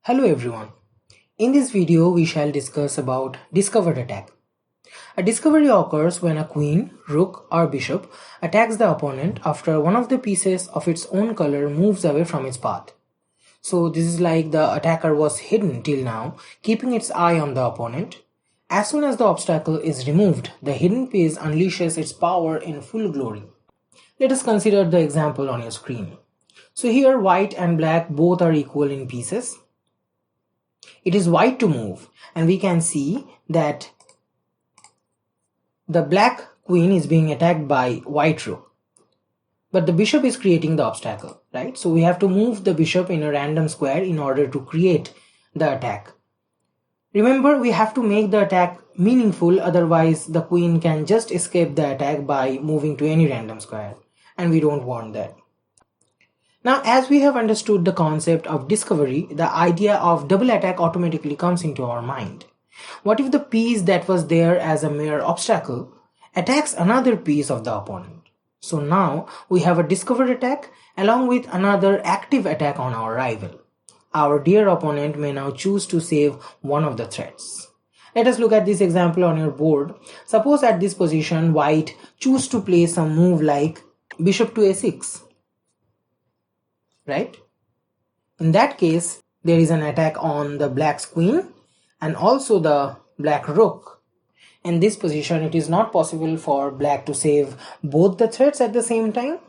Hello everyone. In this video we shall discuss about discovered attack. A discovery occurs when a queen, rook or bishop attacks the opponent after one of the pieces of its own color moves away from its path. So this is like the attacker was hidden till now, keeping its eye on the opponent. As soon as the obstacle is removed, the hidden piece unleashes its power in full glory. Let us consider the example on your screen. So here white and black both are equal in pieces. It is white to move, and we can see that the black queen is being attacked by white rook. But the bishop is creating the obstacle, right? So we have to move the bishop in a random square in order to create the attack. Remember, we have to make the attack meaningful, otherwise the queen can just escape the attack by moving to any random square, and we don't want that. Now, as we have understood the concept of discovery, the idea of double attack automatically comes into our mind. What if the piece that was there as a mere obstacle attacks another piece of the opponent? So now we have a discovered attack along with another active attack on our rival. Our dear opponent may now choose to save one of the threats. Let us look at this example on your board. Suppose at this position white choose to play some move like bishop to a6. Right? In that case, there is an attack on the black's queen and also the black rook. In this position, it is not possible for black to save both the threats at the same time.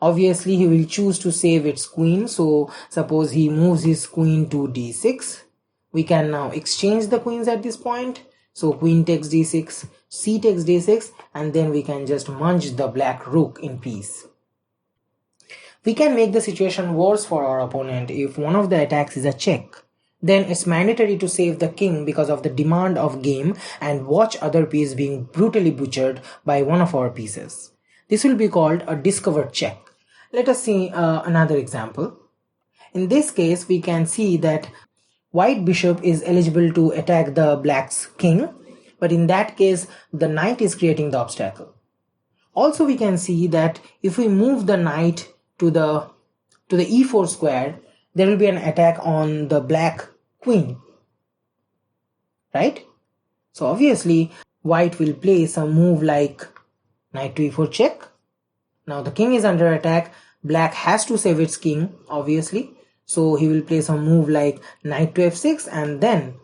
Obviously, he will choose to save its queen. So suppose he moves his queen to d6. We can now exchange the queens at this point. So queen takes d6, c takes d6, and then we can just munch the black rook in peace. We can make the situation worse for our opponent if one of the attacks is a check. Then it's mandatory to save the king because of the demand of game and watch other piece being brutally butchered by one of our pieces. This will be called a discovered check. Let us see another example. In this case, we can see that white bishop is eligible to attack the black's king, but in that case, the knight is creating the obstacle. Also, we can see that if we move the knight to the e4 square, there will be an attack on the black queen, right? So obviously white will play some move like knight to e4 check. Now the king is under attack. Black has to save its king, obviously, so he will play some move like knight to f6, and then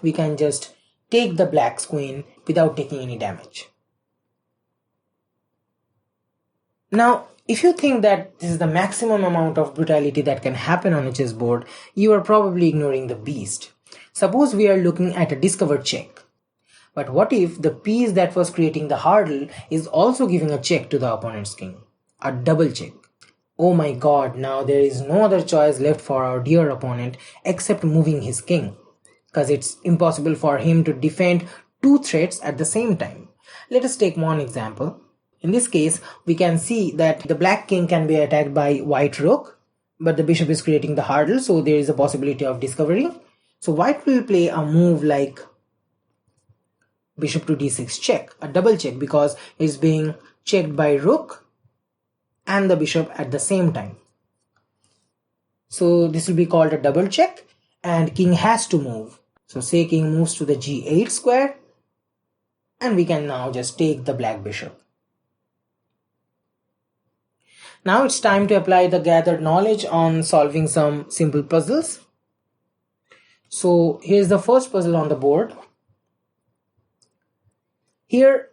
we can just take the black's queen without taking any damage. Now, if you think that this is the maximum amount of brutality that can happen on a chessboard, you are probably ignoring the beast. Suppose we are looking at a discovered check. But what if the piece that was creating the hurdle is also giving a check to the opponent's king? A double check. Oh my god, now there is no other choice left for our dear opponent except moving his king, because it's impossible for him to defend two threats at the same time. Let us take one example. In this case, we can see that the black king can be attacked by white rook, but the bishop is creating the hurdle, so there is a possibility of discovery. So white will play a move like bishop to d6 check, a double check, because it's being checked by rook and the bishop at the same time. So this will be called a double check, and king has to move. So say king moves to the g8 square, and we can now just take the black bishop. Now it's time to apply the gathered knowledge on solving some simple puzzles. So here's the first puzzle on the board. Here,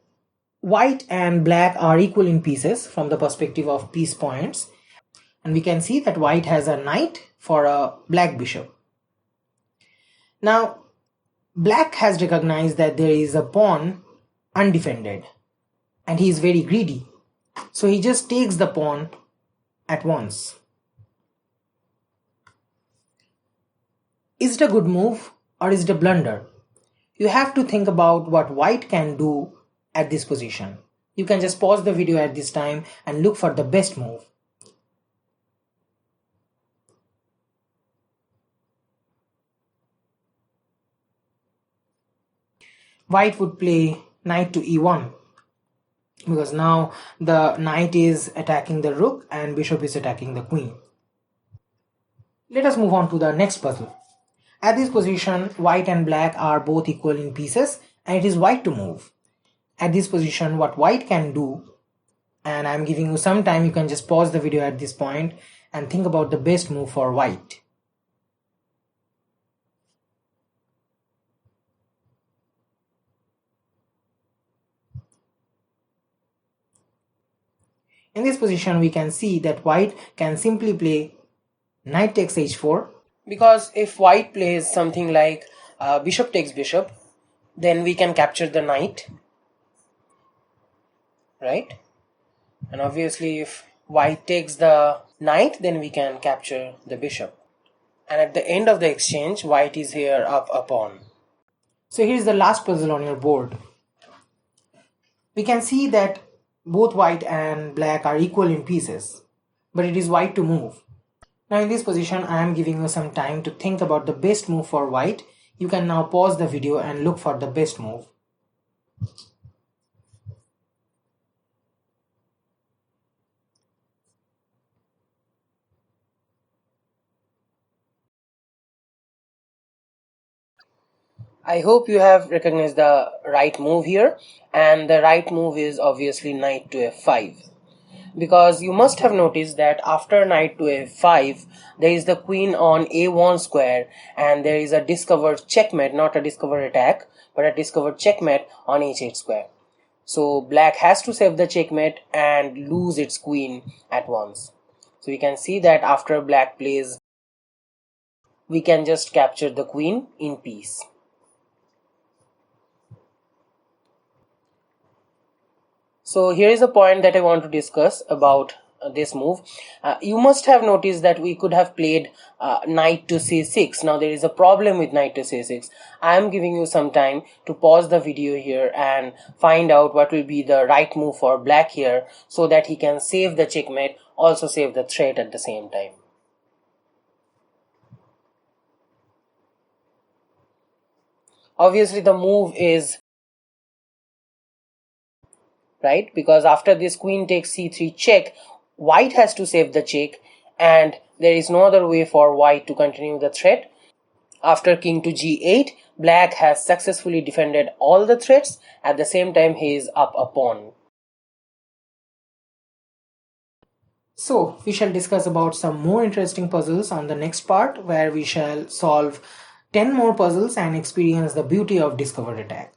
white and black are equal in pieces from the perspective of piece points. And we can see that white has a knight for a black bishop. Now, black has recognized that there is a pawn undefended, and he is very greedy. So he just takes the pawn at once. Is it a good move or is it a blunder? You have to think about what white can do at this position. You can just pause the video at this time and look for the best move. White would play knight to e1, because now the knight is attacking the rook and bishop is attacking the queen. Let us move on to the next puzzle. At this position, white and black are both equal in pieces and it is white to move. At this position, what white can do, and I'm giving you some time, you can just pause the video at this point and think about the best move for white. In this position, we can see that white can simply play knight takes h4, because if white plays something like bishop takes bishop, then we can capture the knight, right? And obviously if white takes the knight, then we can capture the bishop. And at the end of the exchange, white is here up a pawn. So here's the last puzzle on your board. We can see that both white and black are equal in pieces, but it is white to move. Now in this position, I am giving you some time to think about the best move for white. You can now pause the video and look for the best move. I hope you have recognized the right move here, and the right move is obviously knight to f5. Because you must have noticed that after knight to f5, there is the queen on a1 square, and there is a discovered checkmate, not a discovered attack, but a discovered checkmate on h8 square. So black has to save the checkmate and lose its queen at once. So we can see that after black plays, we can just capture the queen in peace. So here is a point that I want to discuss about this move. You must have noticed that we could have played knight to c6. Now there is a problem with knight to c6. I am giving you some time to pause the video here and find out what will be the right move for black here, so that he can save the checkmate, also save the threat at the same time. Obviously the move is right, because after this queen takes c3 check, white has to save the check, and there is no other way for white to continue the threat. After king to g8, black has successfully defended all the threats. At the same time, he is up a pawn. So we shall discuss about some more interesting puzzles on the next part, where we shall solve 10 more puzzles and experience the beauty of discovered attack.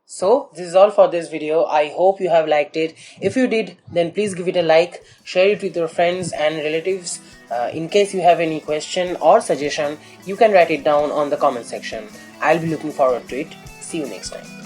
So this is all for this video. I hope you have liked it. If you did, then please give it a like, share it with your friends and relatives. In case you have any question or suggestion, you can write it down on the comment section. I'll be looking forward to it. See you next time.